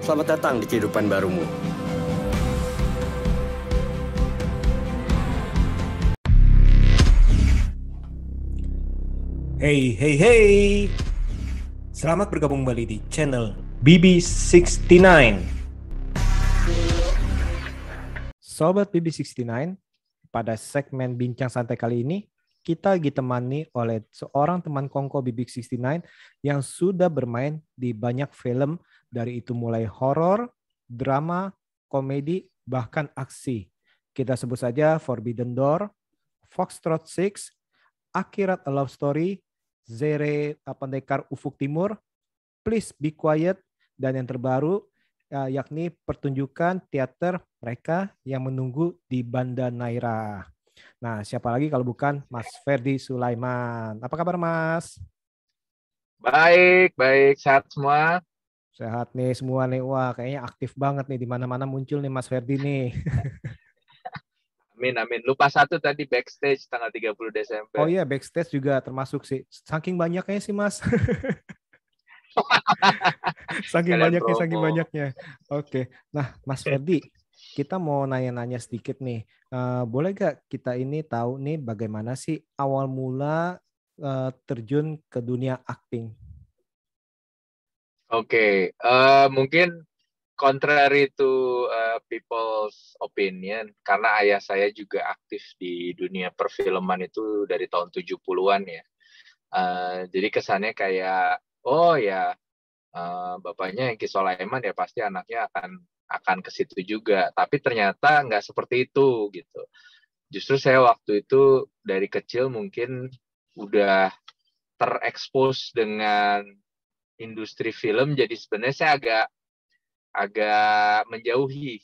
Selamat datang di kehidupan barumu. Hey. Selamat bergabung kembali di channel BB69. Sobat BB69, pada segmen Bincang Santai kali ini, kita ditemani oleh seorang teman kongko BB69 yang sudah bermain di banyak film, dari itu mulai horor, drama, komedi, bahkan aksi. Kita sebut saja Forbidden Door, Foxtrot 6, Akhirat A Love Story, Zere Pendekar Ufuk Timur, Please Be Quiet, dan yang terbaru yakni pertunjukan teater mereka yang menunggu di Banda Naira. Nah, siapa lagi kalau bukan Mas Ferdi Sulaiman. Apa kabar, Mas? Baik, sehat semua. Sehat nih semua nih. Wah, kayaknya aktif banget nih, di mana-mana muncul nih Mas Ferdi nih. Amin. Lupa satu tadi, backstage tanggal 30 Desember. Oh iya, backstage juga termasuk sih. Saking banyaknya sih, Mas. Saking banyaknya. Oke. Nah, Mas Ferdi, kita mau nanya-nanya sedikit nih. Boleh gak kita ini tahu nih bagaimana sih awal mula terjun ke dunia akting? Oke. Mungkin contrary to people's opinion, karena ayah saya juga aktif di dunia perfilman itu dari tahun 70-an ya. Jadi kesannya kayak, oh ya, bapaknya Hengki Solaiman ya pasti anaknya akan ke situ juga. Tapi ternyata nggak seperti itu gitu. Justru saya waktu itu dari kecil mungkin udah terekspos dengan industri film, jadi sebenarnya saya agak menjauhi.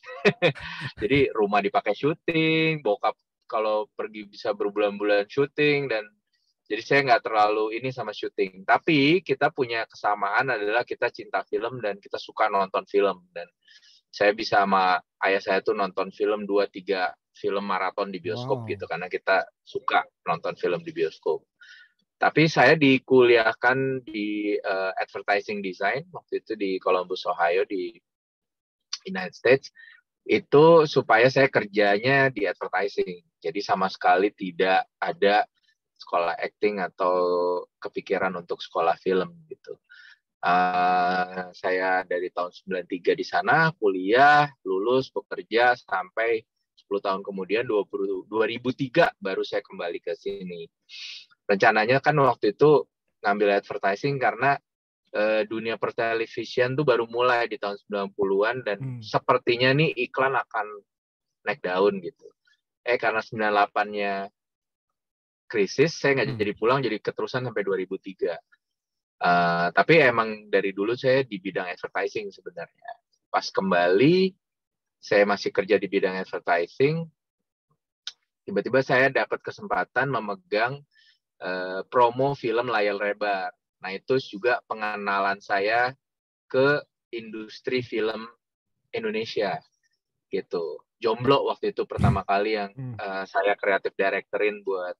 Jadi rumah dipakai syuting, bokap kalau pergi bisa berbulan-bulan syuting, dan jadi saya nggak terlalu ini sama syuting. Tapi kita punya kesamaan adalah kita cinta film dan kita suka nonton film. Dan saya bisa sama ayah saya tuh nonton film 2-3 film maraton di bioskop gitu, karena kita suka nonton film di bioskop. Tapi saya dikuliahkan di advertising design waktu itu di Columbus, Ohio di United States, itu supaya saya kerjanya di advertising. Jadi sama sekali tidak ada sekolah acting atau kepikiran untuk sekolah film gitu. Saya dari tahun 93 di sana, kuliah, lulus, bekerja, sampai 10 tahun kemudian 2003 baru saya kembali ke sini. Rencananya kan waktu itu ngambil advertising karena dunia pertelevisian tuh baru mulai di tahun 90-an dan sepertinya nih iklan akan naik daun gitu. Karena 98-nya krisis, saya nggak jadi pulang, jadi keterusan sampai 2003. Tapi emang dari dulu saya di bidang advertising sebenarnya. Pas kembali, saya masih kerja di bidang advertising, tiba-tiba saya dapat kesempatan memegang promo film layar lebar. Nah, itu juga pengenalan saya ke industri film Indonesia gitu. Jomblo waktu itu pertama kali yang saya kreatif directorin buat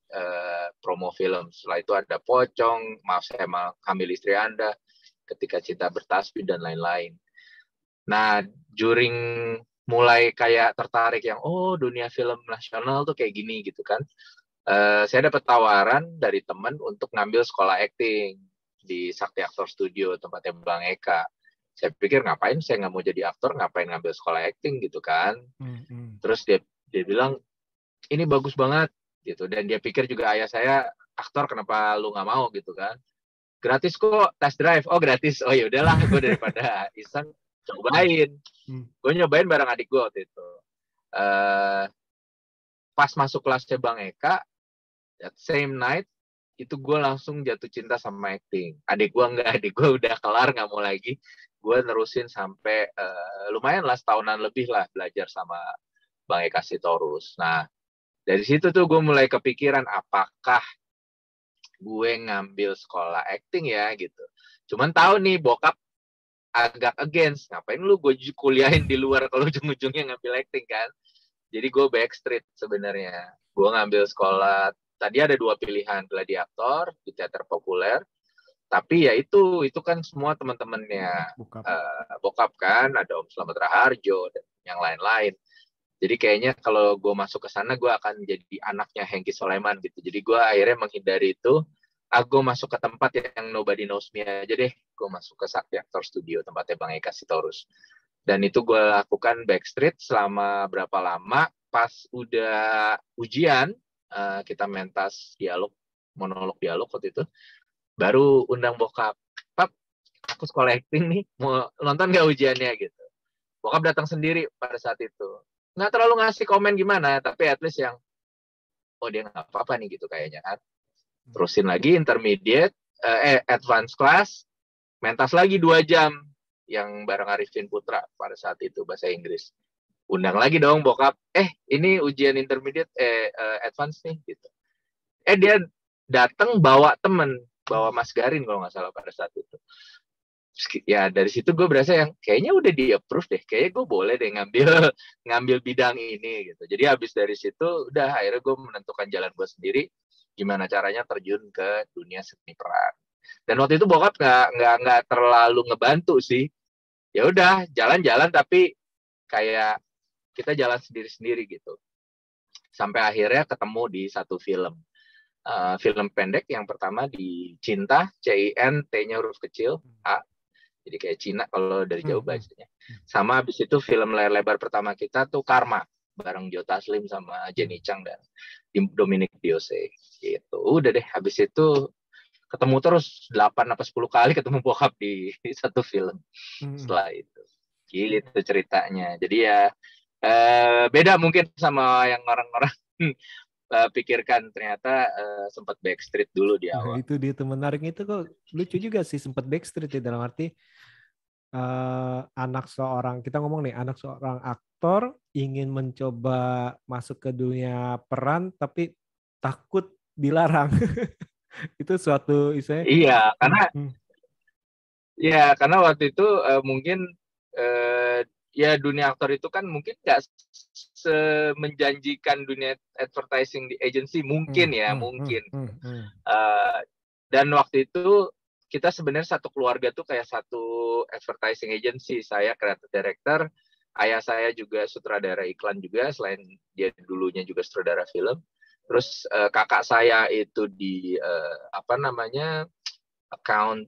promo film. Setelah itu ada Pocong, Maaf Saya Hamil Istri Anda, Ketika Cinta Bertasbih, dan lain-lain. Nah, during mulai kayak tertarik yang dunia film nasional tuh kayak gini gitu kan. Saya dapat tawaran dari teman untuk ngambil sekolah acting di Sakti Aktor Studio, tempatnya Bang Eka. Saya pikir ngapain, saya nggak mau jadi aktor, ngapain ngambil sekolah acting gitu kan. Terus dia bilang, ini bagus banget gitu. Dan dia pikir juga ayah saya aktor, kenapa lu nggak mau gitu kan. Gratis kok, test drive. Oh gratis, oh ya udahlah, gue daripada iseng cobain. Gue nyobain bareng adik gue waktu itu. Pas masuk kelasnya Bang Eka, that same night, itu gue langsung jatuh cinta sama acting. Adik gue udah kelar, nggak mau lagi. Gue nerusin sampai lumayan lah, setahunan lebih lah belajar sama Bang Eka Sitorus. Nah, dari situ tuh gue mulai kepikiran, apakah gue ngambil sekolah acting ya gitu. Cuman tahu nih bokap agak against, ngapain lu gue kuliahin di luar kalau ujung-ujungnya ngambil acting kan. Jadi gue backstreet sebenarnya. Gue ngambil sekolah, tadi ada 2 pilihan, gladiator di teater populer. Tapi ya itu kan semua teman-temannya bokap kan, ada Om Slamet Raharjo dan yang lain-lain. Jadi kayaknya kalau gue masuk ke sana gue akan jadi anaknya Hengki Soleman gitu. Jadi gue akhirnya menghindari itu. Gue masuk ke tempat yang nobody knows me aja deh. Gue masuk ke Sakti Aktor Studio, tempatnya Bang Eka Sitorus. Dan itu gue lakukan backstreet selama berapa lama. Pas udah ujian, kita mentas monolog dialog waktu itu. Baru undang bokap. Pap, aku sekolah acting nih, mau nonton gak ujiannya gitu. Bokap datang sendiri pada saat itu. Nggak terlalu ngasih komen gimana, tapi at least yang, oh dia nggak apa-apa nih gitu kayaknya kan. Terusin lagi intermediate, advance class, mentas lagi 2 jam yang bareng Arifin Putra pada saat itu bahasa Inggris. Undang lagi dong bokap, ini ujian intermediate, advance nih gitu. Dia datang bawa temen, bawa Mas Garin kalau nggak salah pada saat itu. Ya dari situ gue berasa yang kayaknya udah di approve deh, kayaknya gue boleh deh ngambil bidang ini gitu. Jadi habis dari situ udah akhirnya gue menentukan jalan gue sendiri, gimana caranya terjun ke dunia seni peran. Dan waktu itu bokap nggak terlalu ngebantu sih. Ya udah jalan-jalan tapi kayak kita jalan sendiri-sendiri gitu. Sampai akhirnya ketemu di satu film. Film pendek yang pertama di Cinta, CIN, T-nya huruf kecil, A. Jadi kayak Cina kalau dari jauh bacanya. Sama habis itu film layar lebar pertama kita tuh Karma. Bareng Joe Taslim sama Jenny Chang dan Dominic Diose. Gitu. Udah deh, habis itu ketemu terus 8 apa 10 kali ketemu bokap di satu film. Setelah itu. Gitu ceritanya. Jadi ya beda mungkin sama yang orang-orang pikirkan, ternyata sempat backstreet dulu di awal. Nah, itu dia tuh menarik, itu kok lucu juga sih sempat backstreet ya, dalam arti anak seorang aktor ingin mencoba masuk ke dunia peran tapi takut dilarang. Itu suatu istilahnya. Iya, karena waktu itu mungkin ya dunia aktor itu kan mungkin nggak semenjanjikan dunia advertising di agency mungkin. Dan waktu itu kita sebenarnya satu keluarga tuh kayak satu advertising agency. Saya creative director, ayah saya juga sutradara iklan juga, selain dia dulunya juga sutradara film. Terus kakak saya itu di account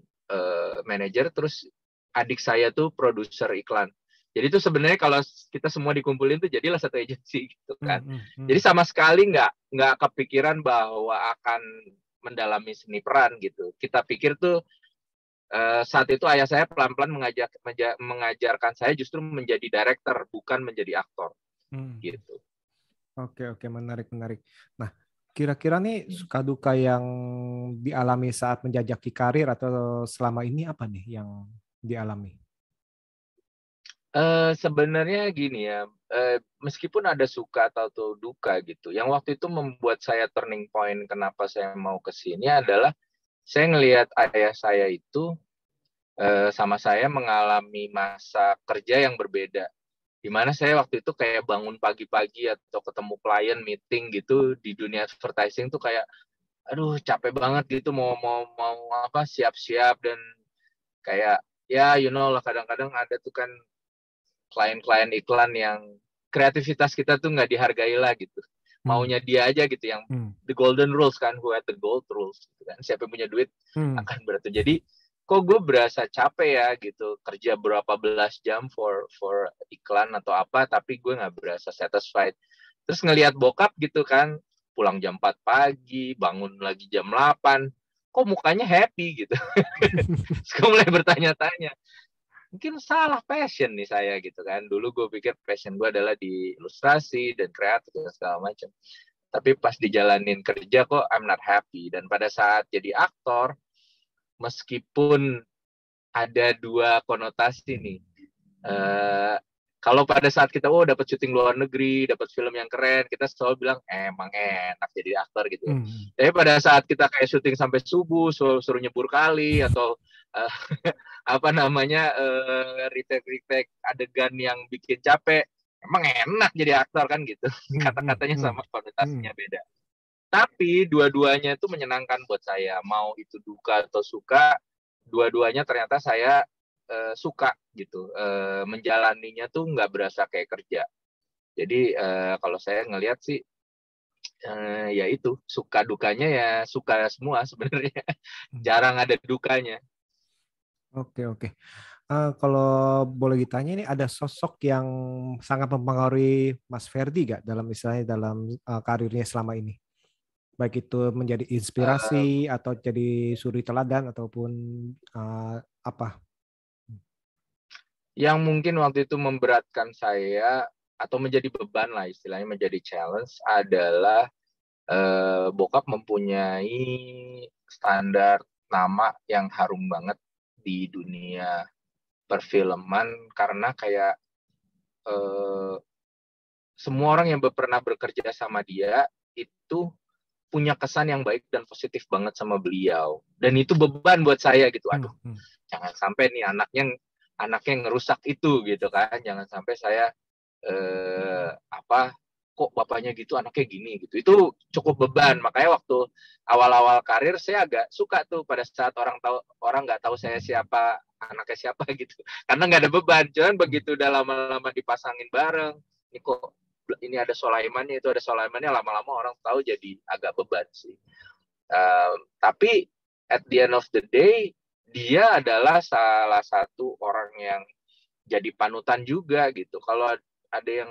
manager, terus adik saya tuh produser iklan. Jadi itu sebenarnya kalau kita semua dikumpulin tuh jadilah satu agensi gitu kan. Jadi sama sekali nggak kepikiran bahwa akan mendalami seni peran gitu. Kita pikir tuh saat itu ayah saya pelan-pelan mengajarkan saya justru menjadi director, bukan menjadi aktor. Gitu. Oke, menarik. Nah, kira-kira nih suka duka yang dialami saat menjajaki karir atau selama ini apa nih yang dialami? Sebenarnya gini ya, meskipun ada suka atau duka gitu, yang waktu itu membuat saya turning point kenapa saya mau ke sini adalah saya ngelihat ayah saya itu sama saya mengalami masa kerja yang berbeda. Di mana saya waktu itu kayak bangun pagi-pagi atau ketemu klien meeting gitu di dunia advertising tuh kayak aduh capek banget gitu mau siap-siap, dan kayak ya lah kadang-kadang ada tuh kan klien-klien iklan yang kreativitas kita tuh nggak dihargai lah gitu. Maunya dia aja gitu yang the golden rules kan, who had the gold rules gitu kan. Siapa yang punya duit akan berarti. Jadi kok gue berasa capek ya gitu, kerja berapa belas jam for iklan atau apa, tapi gue nggak berasa satisfied. Terus ngelihat bokap gitu kan, pulang jam 4 pagi, bangun lagi jam 8, kok mukanya happy gitu. Terus gue mulai bertanya-tanya, mungkin salah passion nih saya gitu kan. Dulu gue pikir passion gue adalah di ilustrasi dan kreatif dan segala macam. Tapi pas dijalanin kerja kok I'm not happy. Dan pada saat jadi aktor, meskipun ada dua konotasi nih. Kalau pada saat kita dapat syuting luar negeri, dapat film yang keren, kita selalu bilang emang enak jadi aktor gitu ya. Tapi pada saat kita kayak syuting sampai subuh, suruh nyebur kali atau retake adegan yang bikin capek, emang enak jadi aktor kan gitu. Kata-katanya sama, konotasinya beda. Tapi dua-duanya itu menyenangkan buat saya. Mau itu duka atau suka, dua-duanya ternyata saya suka gitu, menjalaninya tuh nggak berasa kayak kerja. Jadi kalau saya ngelihat sih ya itu suka dukanya ya suka semua sebenarnya. Jarang ada dukanya. Oke, oke. Kalau boleh ditanya ini ada sosok yang sangat mempengaruhi Mas Ferdi gak dalam misalnya dalam karirnya selama ini? Baik itu menjadi inspirasi atau jadi suri teladan ataupun apa? Yang mungkin waktu itu memberatkan saya atau menjadi beban lah istilahnya, menjadi challenge adalah bokap mempunyai standar nama yang harum banget di dunia perfilman, karena kayak semua orang yang pernah bekerja sama dia itu punya kesan yang baik dan positif banget sama beliau, dan itu beban buat saya gitu. Aduh, jangan sampai nih anaknya ngerusak itu gitu kan, jangan sampai saya kok bapaknya gitu anaknya gini gitu. Itu cukup beban. Makanya waktu awal-awal karir saya agak suka tuh pada saat orang nggak tahu saya siapa, anaknya siapa gitu, karena nggak ada beban. Cuman begitu udah lama-lama dipasangin bareng, ini kok ini ada Sulaimannya, itu ada Sulaimannya, lama-lama orang tahu, jadi agak beban sih. Tapi at the end of the day dia adalah salah satu orang yang jadi panutan juga gitu. Kalau ada yang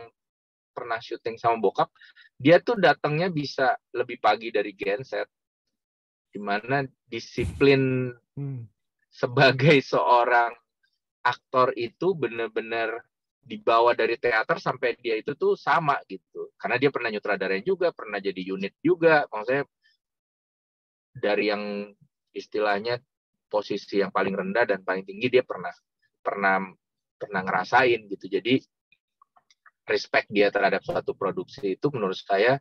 pernah syuting sama bokap, dia tuh datangnya bisa lebih pagi dari genset, dimana disiplin sebagai seorang aktor itu benar-benar dibawa dari teater sampai dia itu tuh sama gitu, karena dia pernah nyutradarain juga, pernah jadi unit juga. Maksudnya dari yang istilahnya posisi yang paling rendah dan paling tinggi dia pernah ngerasain gitu. Jadi respect dia terhadap suatu produksi itu menurut saya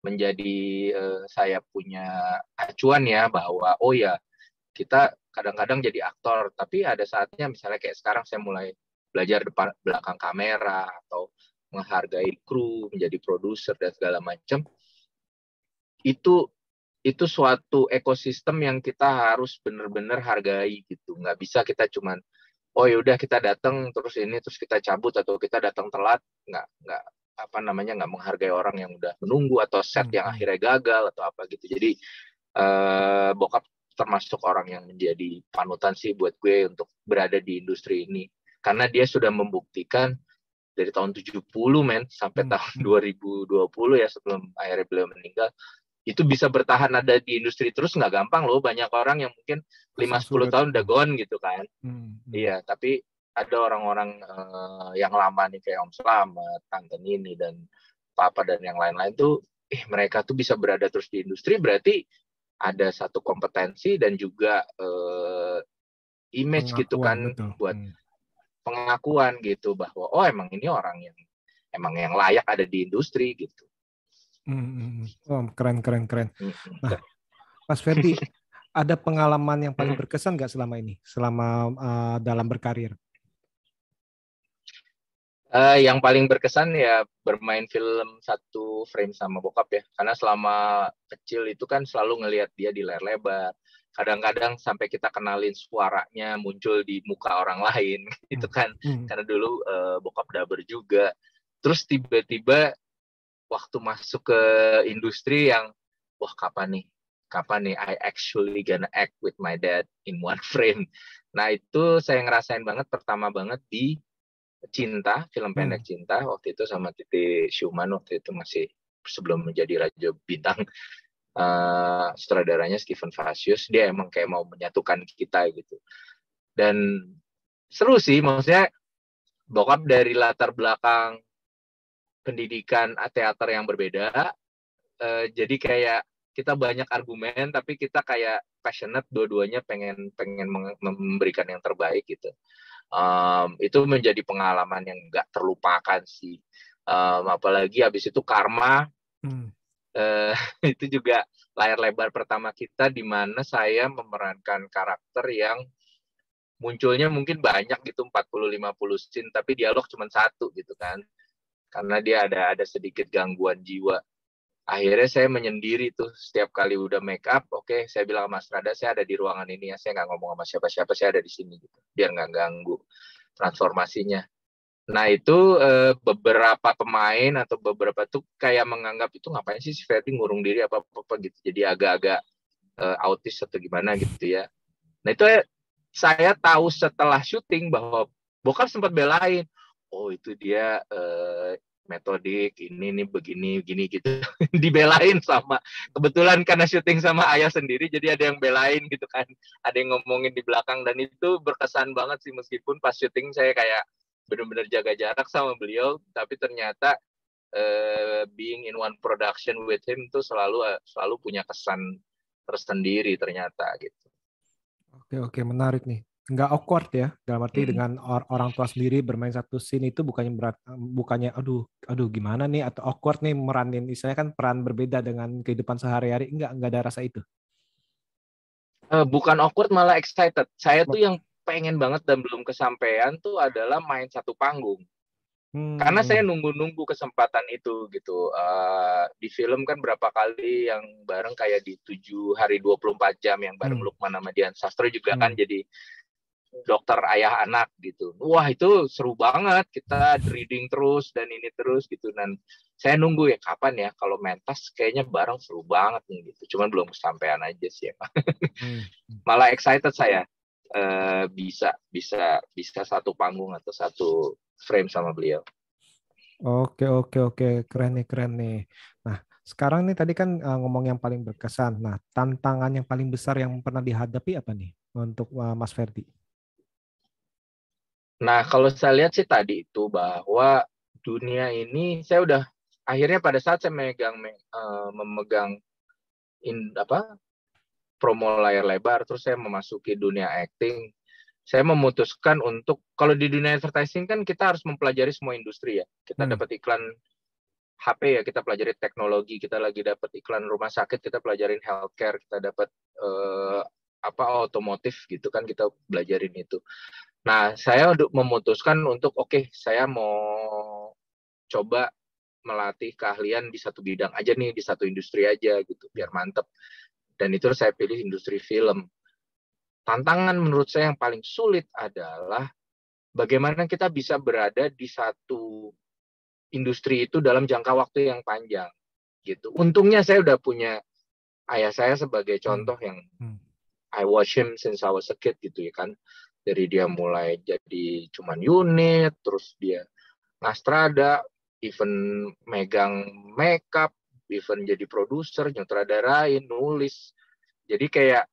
menjadi saya punya acuan ya, bahwa oh ya kita kadang-kadang jadi aktor, tapi ada saatnya misalnya kayak sekarang saya mulai belajar belakang kamera atau menghargai kru, menjadi produser dan segala macam. Itu suatu ekosistem yang kita harus benar-benar hargai gitu. Nggak bisa kita cuman oh ya udah kita datang terus kita cabut, atau kita datang telat, nggak menghargai orang yang udah menunggu, atau set yang akhirnya gagal atau apa gitu. Jadi bokap termasuk orang yang menjadi panutan sih buat gue untuk berada di industri ini, karena dia sudah membuktikan dari tahun 70 sampai tahun 2020 ya, sebelum akhirnya beliau meninggal, itu bisa bertahan ada di industri terus nggak gampang loh. Banyak orang yang mungkin 5-10 tahun udah gone gitu kan. Iya, tapi ada orang-orang yang lama nih kayak Om Slamet, Tante Nini, dan Papa dan yang lain-lain tuh, mereka tuh bisa berada terus di industri, berarti ada satu kompetensi dan juga image gitu kan, betul. Buat pengakuan gitu, bahwa oh emang ini orang yang layak ada di industri gitu. Oh, keren. Nah, Mas Ferdi, ada pengalaman yang paling berkesan nggak selama ini, selama dalam berkarir? Yang paling berkesan ya bermain film satu frame sama bokap ya, karena selama kecil itu kan selalu ngelihat dia di layar lebar. Kadang-kadang sampai kita kenalin suaranya muncul di muka orang lain gitu kan, karena dulu bokap dubber juga. Terus tiba-tiba waktu masuk ke industri yang wah kapan nih I actually gonna act with my dad in one frame. Nah itu saya ngerasain banget pertama banget di Cinta, film pendek Cinta waktu itu sama Titi Schumann, waktu itu masih sebelum menjadi Raja Bintang. Sutradaranya Steven Vasius, dia emang kayak mau menyatukan kita gitu. Dan seru sih, maksudnya bokap dari latar belakang pendidikan teater yang berbeda, jadi kayak kita banyak argumen, tapi kita kayak passionate dua-duanya pengen memberikan yang terbaik gitu. Itu menjadi pengalaman yang nggak terlupakan sih. Apalagi habis itu Karma, itu juga layar lebar pertama kita, di mana saya memerankan karakter yang munculnya mungkin banyak gitu, 40-50 scene, tapi dialog cuma satu gitu kan, karena dia ada sedikit gangguan jiwa. Akhirnya saya menyendiri tuh setiap kali udah make up, oke, saya bilang sama Mas Rada, saya ada di ruangan ini ya, saya nggak ngomong sama siapa-siapa, saya ada di sini gitu, biar nggak ganggu transformasinya. Nah itu beberapa pemain atau beberapa tuh kayak menganggap itu ngapain sih si Ferdi ngurung diri apa-apa gitu, jadi agak-agak autis atau gimana gitu ya. Nah itu saya tahu setelah syuting bahwa bokap sempat belain, oh itu dia metodik ini begini gini gitu. Dibelain sama, kebetulan karena syuting sama ayah sendiri jadi ada yang belain gitu kan, ada yang ngomongin di belakang, dan itu berkesan banget sih, meskipun pas syuting saya kayak benar-benar jaga jarak sama beliau, tapi ternyata being in one production with him tuh selalu punya kesan tersendiri ternyata gitu. Oke, menarik nih. Nggak awkward ya, dalam arti dengan orang tua sendiri bermain satu scene itu bukannya berat, bukannya aduh gimana nih, atau awkward nih meranin, istilahnya kan peran berbeda dengan kehidupan sehari-hari, nggak ada rasa itu. Bukan awkward, malah excited. Saya tuh yang pengen banget dan belum kesampaian tuh adalah main satu panggung. Karena saya nunggu-nunggu kesempatan itu gitu. Di film kan berapa kali yang bareng kayak di 7 hari 24 jam yang bareng Lukman sama Dian Sastro juga kan jadi dokter ayah anak gitu. Wah itu seru banget, kita reading terus dan ini terus gitu. Dan saya nunggu ya kapan ya kalau mentas kayaknya bareng seru banget nih gitu. Cuman belum kesampaian aja sih ya. Malah excited saya bisa satu panggung atau satu frame sama beliau. Oke, keren nih. Nah, sekarang nih tadi kan ngomong yang paling berkesan. Nah, tantangan yang paling besar yang pernah dihadapi apa nih untuk Mas Ferdi? Nah, kalau saya lihat sih tadi itu bahwa dunia ini saya udah akhirnya pada saat saya memegang promo layar lebar, terus saya memasuki dunia acting, saya memutuskan untuk, kalau di dunia advertising kan kita harus mempelajari semua industri ya. Kita dapat iklan HP ya, kita pelajari teknologi, kita lagi dapat iklan rumah sakit, kita pelajarin healthcare, kita dapat otomotif gitu kan, kita belajarin itu. Nah, saya memutuskan untuk saya mau coba melatih keahlian di satu bidang aja nih, di satu industri aja gitu, biar mantep. Dan itu saya pilih industri film. Tantangan menurut saya yang paling sulit adalah bagaimana kita bisa berada di satu industri itu dalam jangka waktu yang panjang gitu. Untungnya saya udah punya ayah saya sebagai contoh yang I watch him since I was a kid gitu ya kan. Dari dia mulai jadi cuman unit, terus dia ngastrada, even megang makeup, even jadi produser, nyutradarain, nulis. Jadi kayak,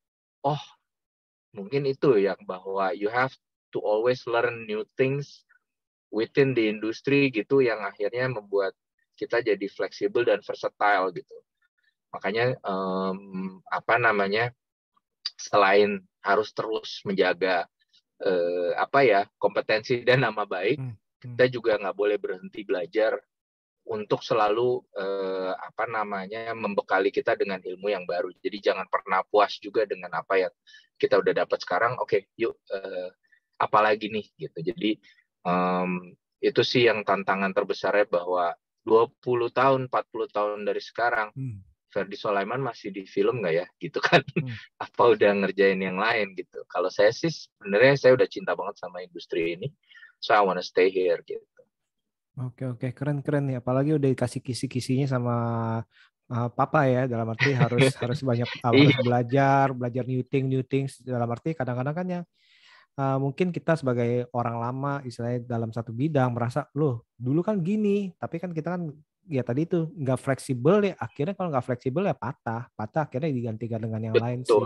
mungkin itu yang bahwa you have to always learn new things within the industry gitu, yang akhirnya membuat kita jadi fleksibel dan versatile gitu. Makanya selain harus terus menjaga kompetensi dan nama baik, kita juga nggak boleh berhenti belajar untuk selalu membekali kita dengan ilmu yang baru. Jadi jangan pernah puas juga dengan apa yang kita udah dapat sekarang. Yuk apalagi nih gitu. Jadi itu sih yang tantangan terbesarnya, bahwa 20 tahun, 40 tahun dari sekarang Ferdi Sulaiman masih di film nggak ya gitu kan. Apa udah ngerjain yang lain gitu. Kalau saya sih sebenarnya saya udah cinta banget sama industri ini, so I wanna stay here gitu. Oke, keren nih. Apalagi udah dikasih kisi-kisinya sama papa ya, dalam arti harus banyak harus belajar new things, dalam arti kadang-kadang kan ya mungkin kita sebagai orang lama istilahnya dalam satu bidang merasa loh dulu kan gini, tapi kan kita kan ya tadi itu nggak fleksibel ya, akhirnya kalau nggak fleksibel ya patah akhirnya digantikan dengan yang lain sih.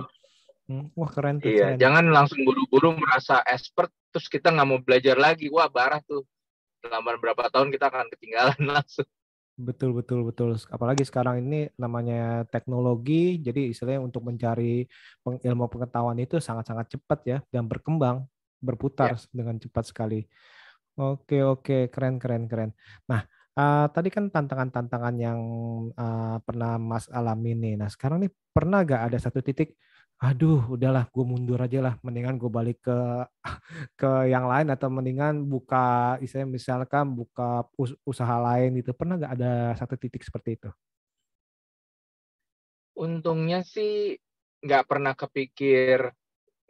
Wah keren tuh. Iya, jangan langsung buru-buru merasa expert terus kita nggak mau belajar lagi, wah barah tuh, selama berapa tahun kita akan ketinggalan langsung. Betul. Apalagi sekarang ini namanya teknologi, jadi istilahnya untuk mencari ilmu pengetahuan itu sangat-sangat cepat ya, dan berkembang, berputar dengan cepat sekali. Oke, keren. Nah, tadi kan tantangan-tantangan yang pernah Mas alami nih. Nah, sekarang nih pernah gak ada satu titik, aduh udahlah gue mundur aja lah, mendingan gue balik ke yang lain, atau mendingan buka misalkan buka usaha lain gitu. Pernah nggak ada satu titik seperti itu? Untungnya sih nggak pernah kepikir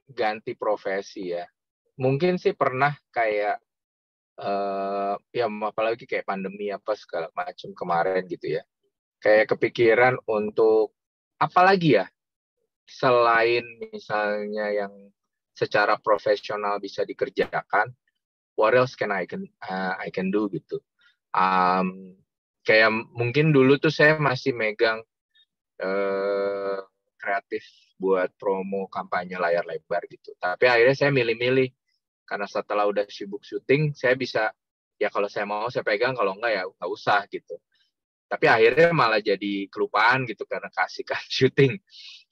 ganti profesi ya. Mungkin sih pernah kayak ya apalagi kayak pandemi apa segala macam kemarin gitu ya. Kayak kepikiran untuk apalagi ya selain misalnya yang secara profesional bisa dikerjakan, what else I can do gitu. Um, Kayak mungkin dulu tuh saya masih megang eh, kreatif buat promo kampanye layar lebar gitu. Tapi akhirnya saya milih-milih karena setelah udah sibuk syuting, saya bisa ya kalau saya mau saya pegang, kalau enggak ya nggak usah gitu. Tapi akhirnya malah jadi kelupaan gitu karena kasihkan syuting.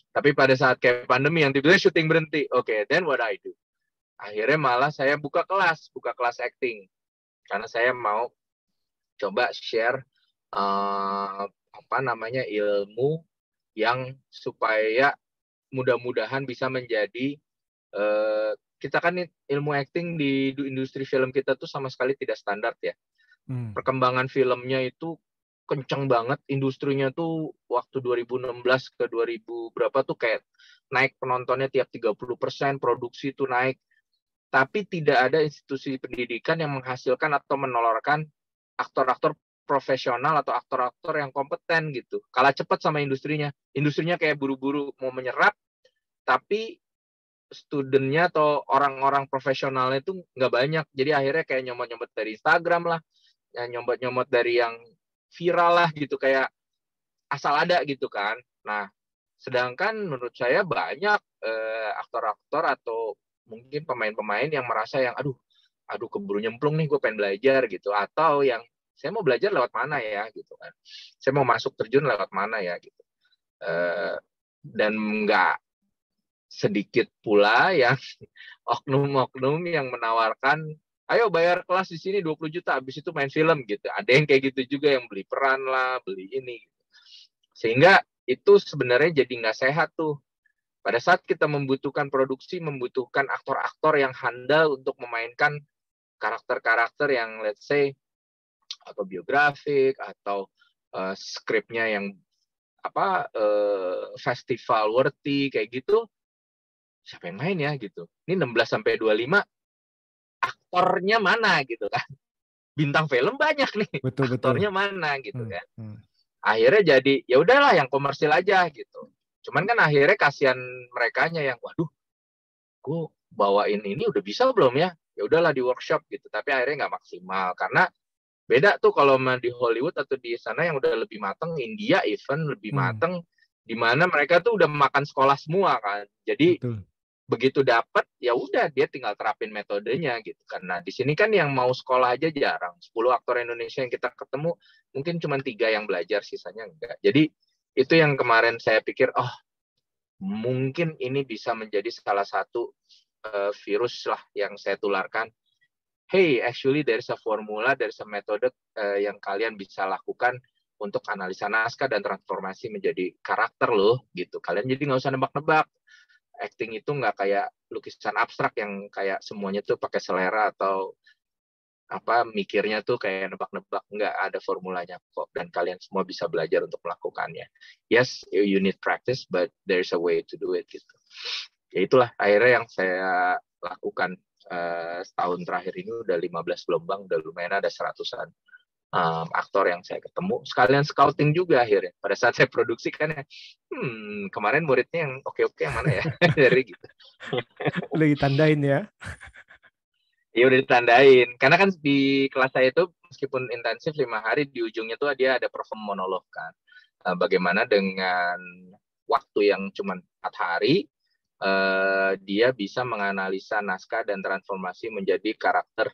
Tapi pada saat kayak pandemi yang tiba-tiba syuting berhenti, oke, then what I do? Akhirnya malah saya buka kelas acting karena saya mau coba share apa namanya ilmu yang supaya mudah-mudahan bisa menjadi kita kan ilmu acting di industri film kita tuh sama sekali tidak standar ya. Perkembangan filmnya itu kenceng banget, industrinya tuh waktu 2016 ke 2000 berapa tuh kayak naik penontonnya tiap 30%, produksi tuh naik. Tapi tidak ada institusi pendidikan yang menghasilkan atau menolorkan aktor-aktor profesional atau aktor-aktor yang kompeten gitu. Kalah cepat sama industrinya. Industrinya kayak buru-buru mau menyerap, tapi studentnya atau orang-orang profesionalnya itu nggak banyak. Jadi akhirnya kayak nyomot-nyomot dari Instagram lah, ya nyomot-nyomot dari yang viral lah gitu, kayak asal ada gitu kan. Nah, sedangkan menurut saya banyak aktor-aktor atau mungkin pemain-pemain yang merasa yang aduh keburu nyemplung nih, gue pengen belajar gitu, atau yang saya mau belajar lewat mana ya gitu kan, saya mau masuk terjun lewat mana ya gitu. Dan nggak sedikit pula yang oknum-oknum yang menawarkan, ayo bayar kelas di sini 20 juta, habis itu main film gitu. Ada yang kayak gitu juga, yang beli peran lah, beli ini. Sehingga itu sebenarnya jadi nggak sehat tuh. Pada saat kita membutuhkan produksi, membutuhkan aktor-aktor yang handal untuk memainkan karakter-karakter yang let's say autobiografik atau skripnya yang festival worthy kayak gitu, siapa yang main ya gitu. Ini 16 sampai 25 aktornya mana gitu kan. Bintang film banyak nih. Betul betul. Aktornya mana gitu kan. Akhirnya jadi ya udahlah yang komersil aja gitu. Cuman kan akhirnya kasihan merekanya yang waduh, gue bawain ini udah bisa belum ya? Ya udahlah di workshop gitu. Tapi akhirnya nggak maksimal karena beda tuh kalau di Hollywood atau di sana yang udah lebih mateng, India even lebih mateng, di mana mereka tuh udah makan sekolah semua kan. Jadi betul. Begitu dapat ya udah dia tinggal terapin metodenya gitu. Karena di sini kan yang mau sekolah aja jarang. 10 aktor Indonesia yang kita ketemu mungkin cuma 3 yang belajar, sisanya enggak. Jadi itu yang kemarin saya pikir, oh mungkin ini bisa menjadi salah satu virus lah yang saya tularkan. Hey, actually there's a formula, there's a metode yang kalian bisa lakukan untuk analisa naskah dan transformasi menjadi karakter loh gitu. Kalian jadi nggak usah nebak-nebak. Acting itu nggak kayak lukisan abstrak yang kayak semuanya tuh pakai selera atau mikirnya tuh kayak nebak-nebak. Nggak ada formulanya kok, dan kalian semua bisa belajar untuk melakukannya. Yes, you need practice, but there's a way to do it gitu. Ya itulah akhirnya yang saya lakukan setahun terakhir ini. Udah 15 gelombang, udah lumayan ada 100-an aktor yang saya ketemu, sekalian scouting juga akhirnya. Pada saat saya produksi kan ya, kemarin muridnya yang oke-oke yang mana ya? Dari gitu. Udah ditandain ya? Ya udah ditandain. Karena kan di kelas saya itu meskipun intensif 5 hari, di ujungnya tuh dia ada perform monolog kan. Bagaimana dengan waktu yang cuma 4 hari, dia bisa menganalisa naskah dan transformasi menjadi karakter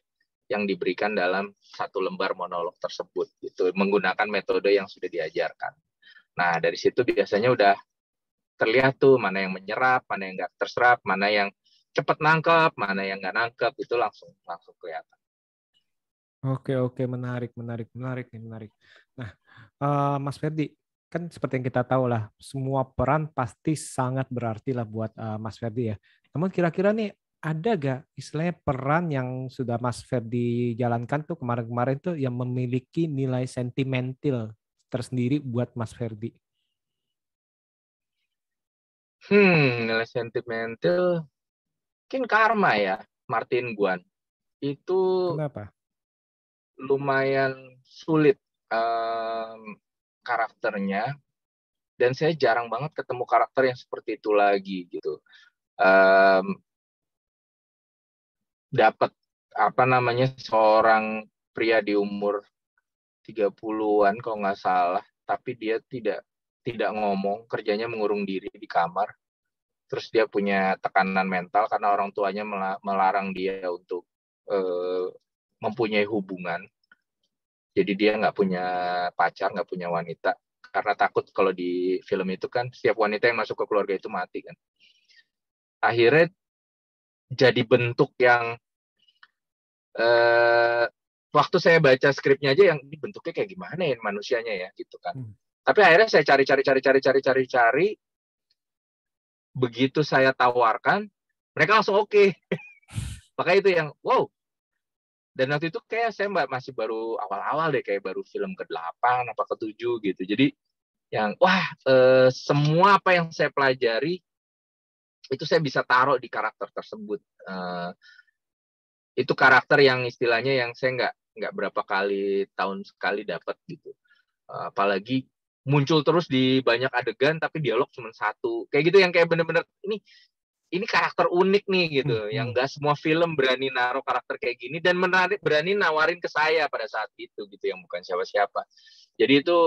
yang diberikan dalam satu lembar monolog tersebut gitu, menggunakan metode yang sudah diajarkan. Nah, dari situ biasanya udah terlihat tuh mana yang menyerap, mana yang nggak terserap, mana yang cepat nangkep, mana yang nggak nangkep, itu langsung kelihatan. Oke, menarik. Nah, Mas Ferdi, kan seperti yang kita tahu lah, semua peran pasti sangat berarti lah buat Mas Ferdi ya. Namun kira-kira nih, ada gak istilahnya peran yang sudah Mas Ferdi jalankan tuh kemarin-kemarin tuh yang memiliki nilai sentimental tersendiri buat Mas Ferdi? Nilai sentimental mungkin Karma ya, Martin Guan. Itu Kenapa? lumayan sulit karakternya, dan saya jarang banget ketemu karakter yang seperti itu lagi gitu. Dapat apa namanya, seorang pria di umur 30-an kalau nggak salah, tapi dia tidak ngomong, kerjanya mengurung diri di kamar. Terus dia punya tekanan mental karena orang tuanya melarang dia untuk mempunyai hubungan. Jadi dia nggak punya pacar, nggak punya wanita, karena takut kalau di film itu kan setiap wanita yang masuk ke keluarga itu mati kan. Akhirnya jadi bentuk yang waktu saya baca skripnya aja yang ini bentuknya kayak gimana ya manusianya ya gitu kan. Tapi akhirnya saya cari, begitu saya tawarkan, mereka langsung oke. Makanya itu yang wow. Dan waktu itu kayak saya masih baru awal-awal deh, kayak baru film ke-8 apa ke-7 gitu. Jadi yang wah, semua apa yang saya pelajari itu saya bisa taruh di karakter tersebut. Itu karakter yang istilahnya yang saya nggak berapa kali tahun sekali dapat gitu. Apalagi muncul terus di banyak adegan tapi dialog cuma satu. Kayak gitu yang kayak bener-bener ini karakter unik nih gitu, yang nggak semua film berani naruh karakter kayak gini dan berani nawarin ke saya pada saat itu gitu, yang bukan siapa-siapa. Jadi itu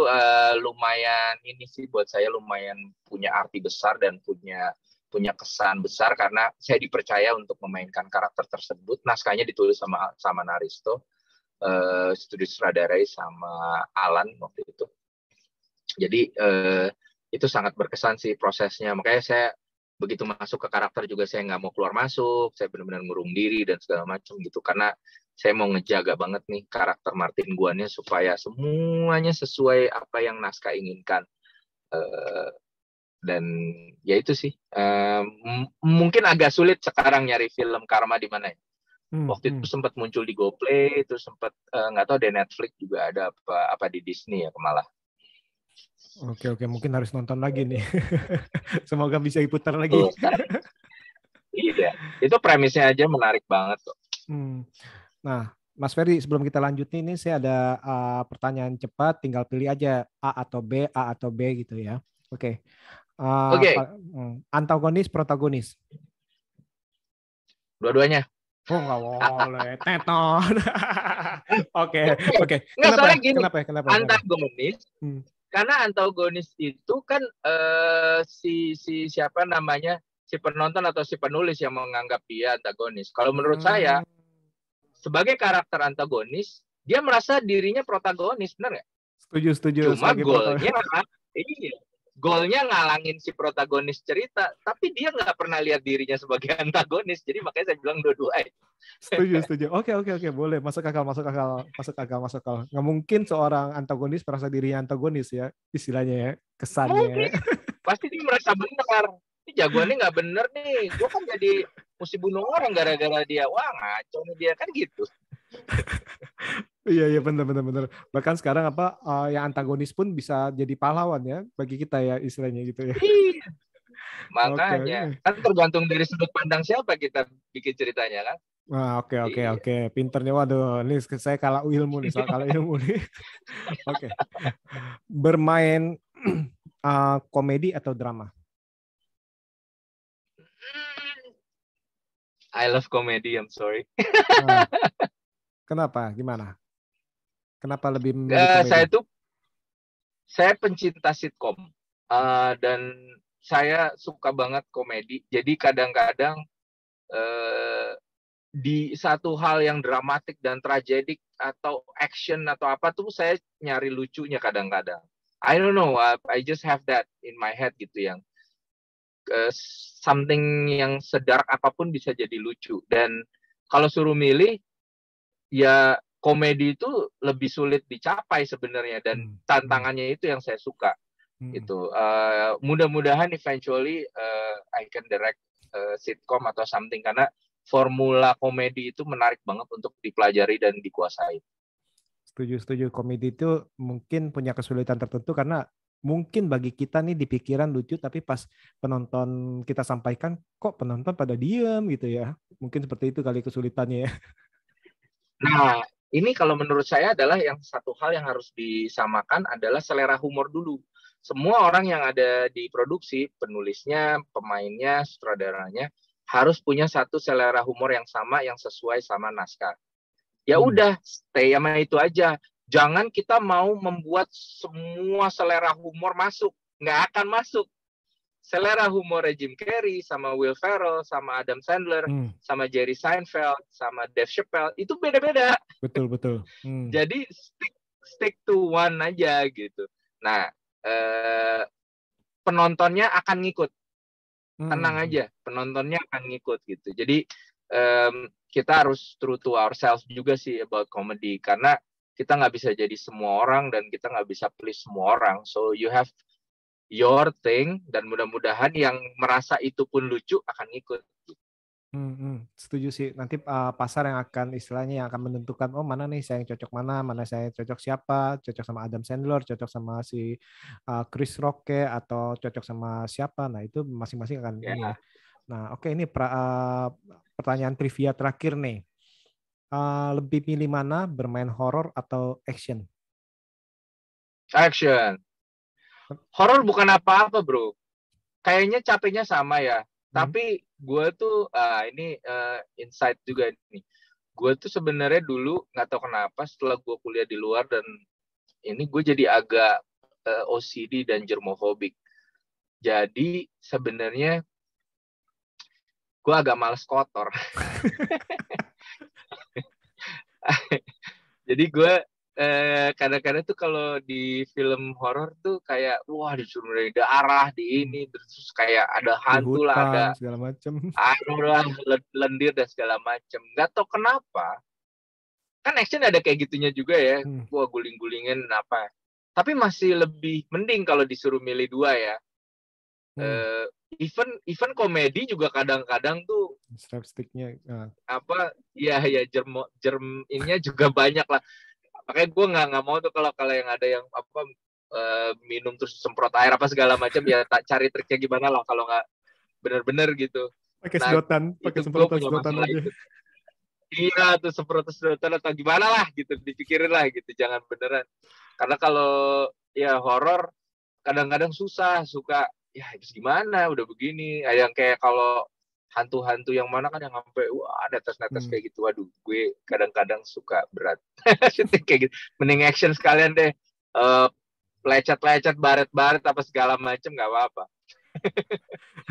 lumayan ini sih buat saya, lumayan punya arti besar dan punya kesan besar karena saya dipercaya untuk memainkan karakter tersebut. Naskahnya ditulis sama Naristo, disutradarai sama Alan waktu itu. Jadi itu sangat berkesan sih prosesnya. Makanya saya begitu masuk ke karakter juga saya nggak mau keluar masuk, saya benar-benar ngurung diri dan segala macam gitu, karena saya mau ngejaga banget nih karakter Martin Guannya supaya semuanya sesuai apa yang naskah inginkan. Dan ya itu sih, mungkin agak sulit sekarang nyari film Karma di mana ya. Waktu itu sempat muncul di GoPlay, itu sempat nggak tahu di Netflix juga ada apa di Disney ya malah. Oke, mungkin harus nonton lagi nih. Semoga bisa diputar lagi. Iya, itu premisnya aja menarik banget kok. Nah, Mas Ferdi, sebelum kita lanjut ini saya ada pertanyaan cepat, tinggal pilih aja A atau B gitu ya. Oke. Oke. Antagonis, protagonis. Dua-duanya. Oh, nggak boleh. Teton. Oke. Nggak, soalnya gini, Kenapa? antagonis, karena antagonis itu kan si siapa namanya, si penonton atau si penulis yang menganggap dia antagonis. Kalau menurut saya, sebagai karakter antagonis, dia merasa dirinya protagonis, benar nggak? Setuju. Cuma golnya ngalangin si protagonis cerita, tapi dia nggak pernah lihat dirinya sebagai antagonis. Jadi makanya saya bilang dua-duanya. Setuju. Oke. Boleh. Masuk akal. Nggak mungkin seorang antagonis merasa dirinya antagonis ya, istilahnya ya, kesannya. Mungkin. Pasti dia merasa benar. Ini jagoannya nggak bener nih. Gue kan jadi mesti bunuh orang gara-gara dia. Wah, ngaco nih dia, kan gitu. Iya benar. Bahkan sekarang yang antagonis pun bisa jadi pahlawan ya bagi kita ya, istilahnya gitu ya. Iya. Makanya kan tergantung dari sudut pandang siapa kita bikin ceritanya kan. Oke. Pinternya, waduh, ini saya kalah ilmu nih, Oke. Bermain komedi atau drama? I love comedy, I'm sorry. Kenapa? Gimana? Kenapa lebih memilih komedi? Saya pencinta sitkom, dan saya suka banget komedi. Jadi kadang-kadang di satu hal yang dramatik dan tragedik atau action atau apa tuh saya nyari lucunya kadang-kadang. I don't know, I just have that in my head gitu, yang something yang sedark apapun bisa jadi lucu. Dan kalau suruh milih, ya komedi itu lebih sulit dicapai sebenarnya, dan tantangannya itu yang saya suka. Itu mudah-mudahan eventually I can direct sitcom atau something, karena formula komedi itu menarik banget untuk dipelajari dan dikuasai. Setuju. Komedi itu mungkin punya kesulitan tertentu karena mungkin bagi kita nih di pikiran lucu, tapi pas penonton kita sampaikan, kok penonton pada diem gitu ya. Mungkin seperti itu kali kesulitannya ya. Nah, ini kalau menurut saya adalah yang satu hal yang harus disamakan adalah selera humor dulu. Semua orang yang ada di produksi, penulisnya, pemainnya, sutradaranya, harus punya satu selera humor yang sama, yang sesuai sama naskah. Ya udah, stay sama itu aja. Jangan kita mau membuat semua selera humor masuk. Nggak akan masuk. Selera humor Jim Carrey, sama Will Ferrell, sama Adam Sandler, sama Jerry Seinfeld, sama Dave Chappelle, itu beda-beda. Betul. Jadi stick to one aja gitu. Nah, penontonnya akan ngikut. Tenang aja, penontonnya akan ngikut gitu. Jadi kita harus true to ourselves juga sih about comedy, karena kita nggak bisa jadi semua orang dan kita nggak bisa please semua orang. So you have your thing, dan mudah-mudahan yang merasa itu pun lucu akan ngikut. Setuju sih. Nanti pasar yang akan istilahnya yang akan menentukan, oh mana nih saya yang cocok mana saya cocok siapa, cocok sama Adam Sandler, cocok sama si Chris Rock atau cocok sama siapa. Nah itu masing-masing akan ini ya. Nah oke, ini pertanyaan trivia terakhir nih. Lebih pilih mana, bermain horor atau action? Action. Horor bukan apa-apa bro. Kayaknya capeknya sama ya. Tapi gue tuh ini insight juga nih. Gue tuh sebenarnya dulu nggak tahu kenapa setelah gue kuliah di luar dan ini gue jadi agak OCD dan germofobik. Jadi sebenarnya gue agak males kotor. Jadi gue kadang-kadang tuh kalau di film horor tuh kayak wah disuruh dari darah di ini, terus kayak ada hantu lah, ada segala macam, lendir dan segala macam. Nggak tahu kenapa. Kan action ada kayak gitunya juga ya. Wah guling-gulingin apa. Tapi masih lebih mending kalau disuruh milih dua ya. Even komedi juga kadang-kadang tuh slapsticknya apa ya germ ininya juga banyak lah. Makanya gue nggak mau tuh kalau yang ada yang apa minum terus semprot air apa segala macam, ya tak cari triknya gimana lah kalau nggak bener-bener gitu. Pakai sedotan, pakai semprotan aja. Itu. Iya tuh semprot sedotan atau gimana lah gitu, dipikirin lah gitu, jangan beneran. Karena kalau ya horor kadang-kadang susah, suka ya habis gimana udah begini. Ada yang kayak kalau hantu-hantu yang mana kan yang sampai wah netes-netes kayak gitu. Waduh, gue kadang-kadang suka berat. Kayak gitu. Mending action sekalian deh. Lecet-lecet, baret-baret apa segala macem nggak apa-apa.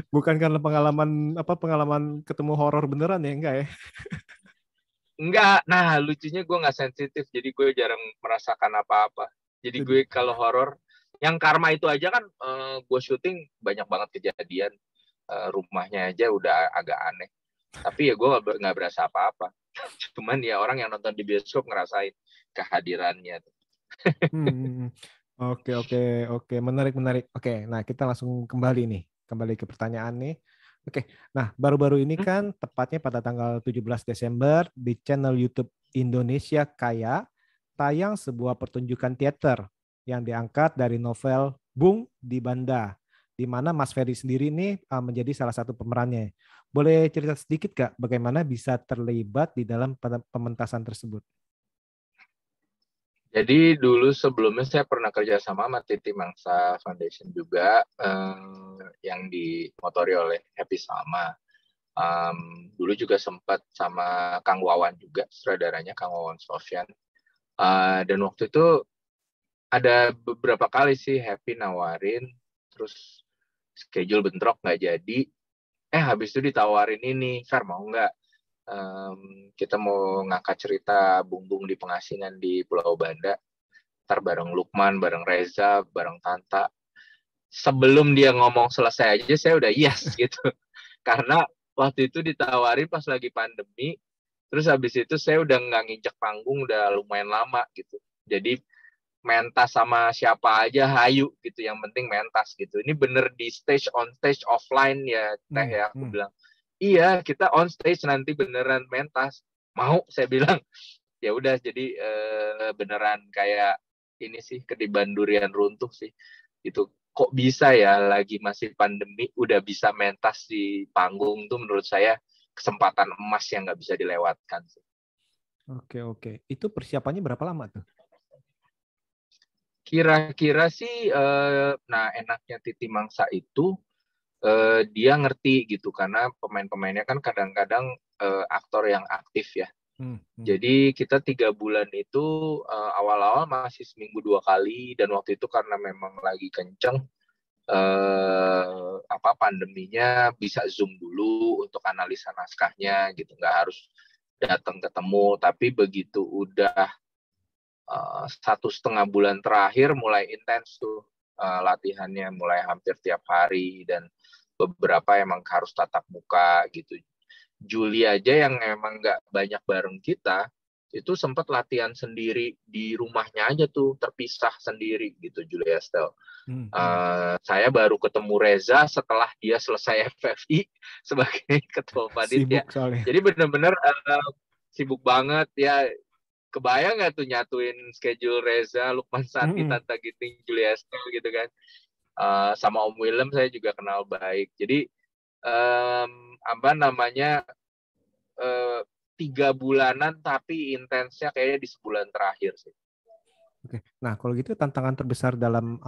Bukan karena pengalaman ketemu horor beneran ya, enggak ya? Enggak. Nah, lucunya gue nggak sensitif, jadi gue jarang merasakan apa-apa. Jadi gue kalau horor, yang Karma itu aja kan gue syuting banyak banget kejadian. Rumahnya aja udah agak aneh. Tapi ya gue nggak berasa apa-apa. Cuman ya orang yang nonton di bioskop ngerasain kehadirannya. Oke, menarik. Oke, nah kita langsung kembali ke pertanyaan nih. Oke, nah baru-baru ini kan tepatnya pada tanggal 17 Desember di channel YouTube Indonesia Kaya tayang sebuah pertunjukan teater yang diangkat dari novel Bung di Banda, di mana Mas Ferry sendiri nih menjadi salah satu pemerannya. Boleh cerita sedikit Kak, bagaimana bisa terlibat di dalam pementasan tersebut? Jadi dulu sebelumnya saya pernah kerja sama Titi Mangsa Foundation juga, yang dimotori oleh Happy Salma. Dulu juga sempat sama Kang Wawan juga, sutradaranya Kang Wawan Sofyan. Dan waktu itu ada beberapa kali sih Happy nawarin, terus schedule bentrok nggak jadi. Habis itu ditawarin ini, Fer mau nggak? Kita mau ngangkat cerita Bung di pengasingan di Pulau Banda. Ntar bareng Lukman, bareng Reza, bareng Tanta. Sebelum dia ngomong selesai aja, saya udah yes gitu. Karena waktu itu ditawarin pas lagi pandemi, terus habis itu saya udah nggak nginjek panggung, udah lumayan lama gitu. Jadi mentas sama siapa aja hayu gitu, yang penting mentas gitu. Ini bener di on stage offline ya Teh ya, aku bilang iya kita on stage nanti beneran mentas, mau saya bilang. Ya udah jadi beneran kayak ini sih, ketiban durian runtuh sih. Itu kok bisa ya lagi masih pandemi udah bisa mentas di panggung tuh, menurut saya kesempatan emas yang nggak bisa dilewatkan. Oke. Itu persiapannya berapa lama tuh? Kira-kira sih, nah enaknya Titi Mangsa itu dia ngerti gitu, karena pemain-pemainnya kan kadang-kadang aktor yang aktif ya. Jadi kita 3 bulan itu awal-awal masih seminggu 2 kali, dan waktu itu karena memang lagi kenceng pandeminya, bisa Zoom dulu untuk analisa naskahnya gitu, nggak harus datang ketemu. Tapi begitu udah 1,5 bulan terakhir mulai intens tuh latihannya, mulai hampir tiap hari, dan beberapa emang harus tatap muka gitu. Juli aja yang emang nggak banyak bareng kita, itu sempat latihan sendiri di rumahnya aja tuh, terpisah sendiri gitu, Julia Estelle. Saya baru ketemu Reza setelah dia selesai FFI sebagai ketua panitia. Sibuk soalnya. Jadi benar-benar sibuk banget ya. Kebayang nggak tuh nyatuin schedule Reza, Lukman Sardi, Tata Giting, Julia Estelle gitu kan. Sama Om Willem saya juga kenal baik. Jadi 3 bulanan, tapi intensnya kayaknya di sebulan terakhir sih. Oke. Nah, kalau gitu tantangan terbesar dalam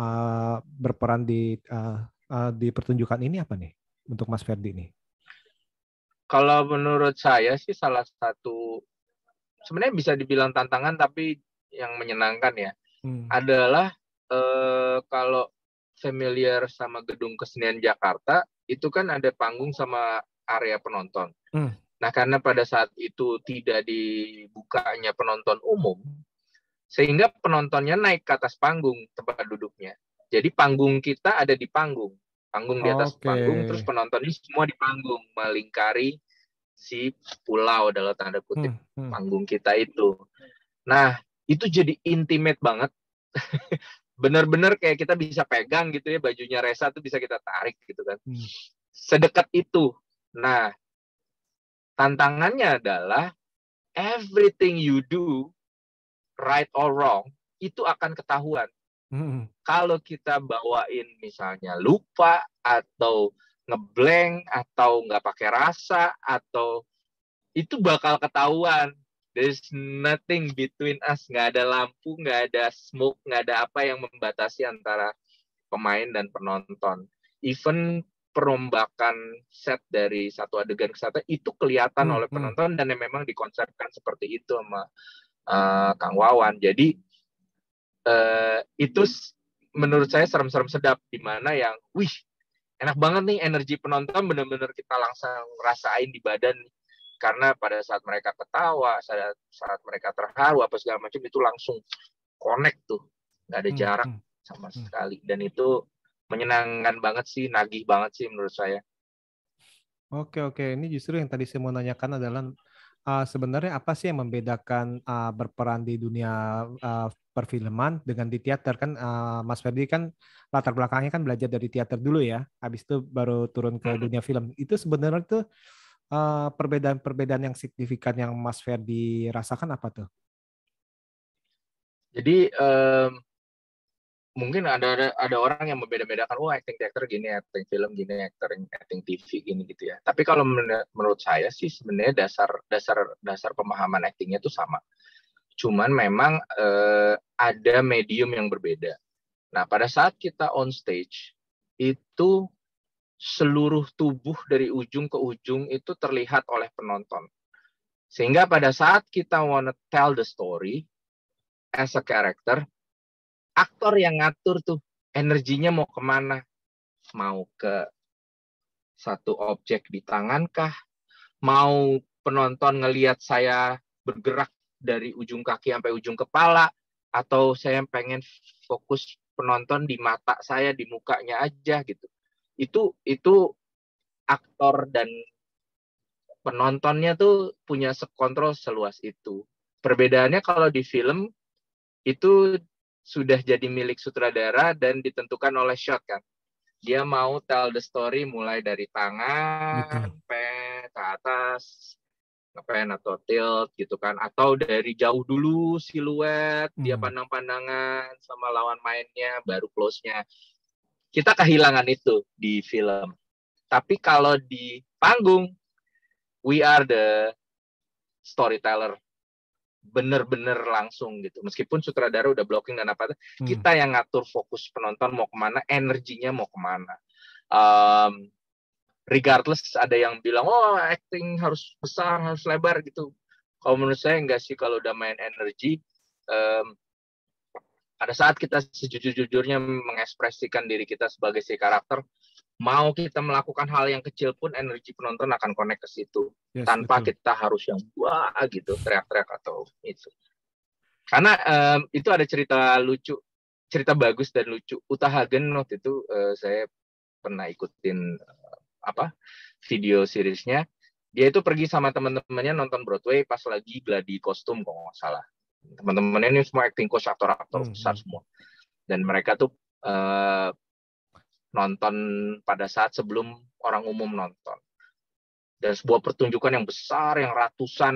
berperan di pertunjukan ini apa nih untuk Mas Ferdi nih? Kalau menurut saya sih salah satu, sebenarnya bisa dibilang tantangan tapi yang menyenangkan ya, adalah kalau familiar sama Gedung Kesenian Jakarta, itu kan ada panggung sama area penonton. Nah, karena pada saat itu tidak dibukanya penonton umum, sehingga penontonnya naik ke atas panggung tempat duduknya. Jadi panggung kita ada di panggung di atas panggung, terus penontonnya semua di panggung, melingkari si pulau dalam tanda kutip panggung kita itu. Nah, itu jadi intimate banget. Bener-bener kayak kita bisa pegang gitu ya, bajunya Reza tuh bisa kita tarik gitu kan. Sedekat itu. Nah, tantangannya adalah everything you do, right or wrong, itu akan ketahuan. Kalau kita bawain misalnya lupa, atau ngeblank, atau nggak pakai rasa, atau itu bakal ketahuan. There's nothing between us, nggak ada lampu, nggak ada smoke, nggak ada apa yang membatasi antara pemain dan penonton. Even perombakan set dari satu adegan ke satu itu kelihatan oleh penonton, dan yang memang dikonsepkan seperti itu sama Kang Wawan. Jadi itu menurut saya serem-serem sedap, di mana yang enak banget nih, energi penonton benar-benar kita langsung rasain di badan, karena pada saat mereka ketawa, saat mereka terharu apa segala macam, itu langsung connect tuh, nggak ada jarak sama sekali, dan itu menyenangkan banget sih, nagih banget sih menurut saya. Oke, ini justru yang tadi saya mau nanyakan adalah sebenarnya apa sih yang membedakan berperan di dunia perfilman dengan di teater kan? Mas Ferdi kan latar belakangnya kan belajar dari teater dulu ya, habis itu baru turun ke dunia film. Itu sebenarnya tuh perbedaan-perbedaan yang signifikan yang Mas Ferdi rasakan apa tuh? Jadi mungkin ada orang yang membeda-bedakan, acting teater gini, acting film gini, acting TV gini gitu ya. Tapi kalau menurut saya sih sebenarnya dasar pemahaman actingnya itu sama. Cuman memang ada medium yang berbeda. Nah, pada saat kita on stage itu seluruh tubuh dari ujung ke ujung itu terlihat oleh penonton. Sehingga pada saat kita wanna tell the story as a character, aktor yang ngatur tuh energinya mau kemana. Mau ke satu objek di tangan kah? Mau penonton ngelihat saya bergerak dari ujung kaki sampai ujung kepala? Atau saya pengen fokus penonton di mata saya, di mukanya aja gitu. Itu aktor dan penontonnya tuh punya kontrol seluas itu. Perbedaannya kalau di film itu sudah jadi milik sutradara dan ditentukan oleh shot kan. Dia mau tell the story mulai dari tangan, pen ke atas, ngepen atau tilt gitu kan, atau dari jauh dulu siluet, dia pandang-pandangan sama lawan mainnya, baru close-nya. kita kehilangan itu di film. Tapi kalau di panggung, we are the storyteller, bener-bener langsung gitu. Meskipun sutradara udah blocking dan apa, kita yang ngatur fokus penonton mau kemana, energinya mau kemana. Regardless ada yang bilang, oh acting harus besar, harus lebar gitu. Kalau menurut saya enggak sih, kalau udah main energi, pada saat kita sejujur-jujurnya mengekspresikan diri kita sebagai si karakter, mau kita melakukan hal yang kecil pun energi penonton akan connect ke situ. Yes, tanpa betul. Kita harus yang wah gitu, teriak-teriak atau itu. Karena itu ada cerita lucu, cerita bagus dan lucu. Uta Hagen waktu itu saya pernah ikutin video seriesnya. Dia itu pergi sama teman-temannya nonton Broadway pas lagi gladi kostum kalau nggak salah. Teman-temannya ini semua acting coach, aktor-aktor besar semua. Dan mereka tuh nonton pada saat sebelum orang umum nonton. Dan sebuah pertunjukan yang besar, yang ratusan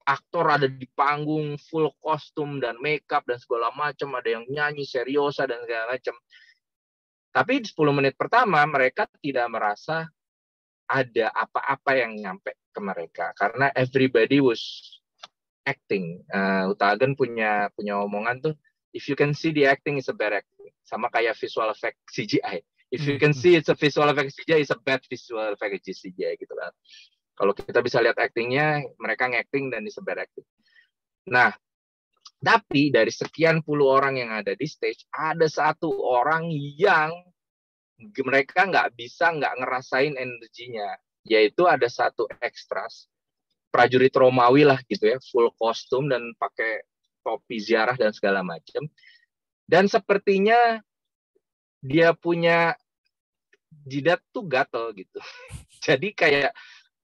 aktor ada di panggung, full kostum dan makeup dan segala macam, ada yang nyanyi seriosa dan segala macam. Tapi 10 menit pertama mereka tidak merasa ada apa-apa yang nyampe ke mereka karena everybody was acting. Uta Hagen punya omongan tuh, if you can see the acting is a bad acting. Sama kayak visual effect CGI. If you can see it's a visual effect CGI, it's a bad visual effect CGI gitu kan. Kalau kita bisa lihat actingnya, mereka nge-acting dan it's a bad acting. Nah, tapi dari sekian puluh orang yang ada di stage, ada satu orang yang mereka nggak ngerasain energinya. Yaitu ada satu ekstras, prajurit Romawi lah gitu ya, full kostum dan pakai topi ziarah dan segala macam. Dan sepertinya dia punya jidat tuh gatel gitu. Jadi kayak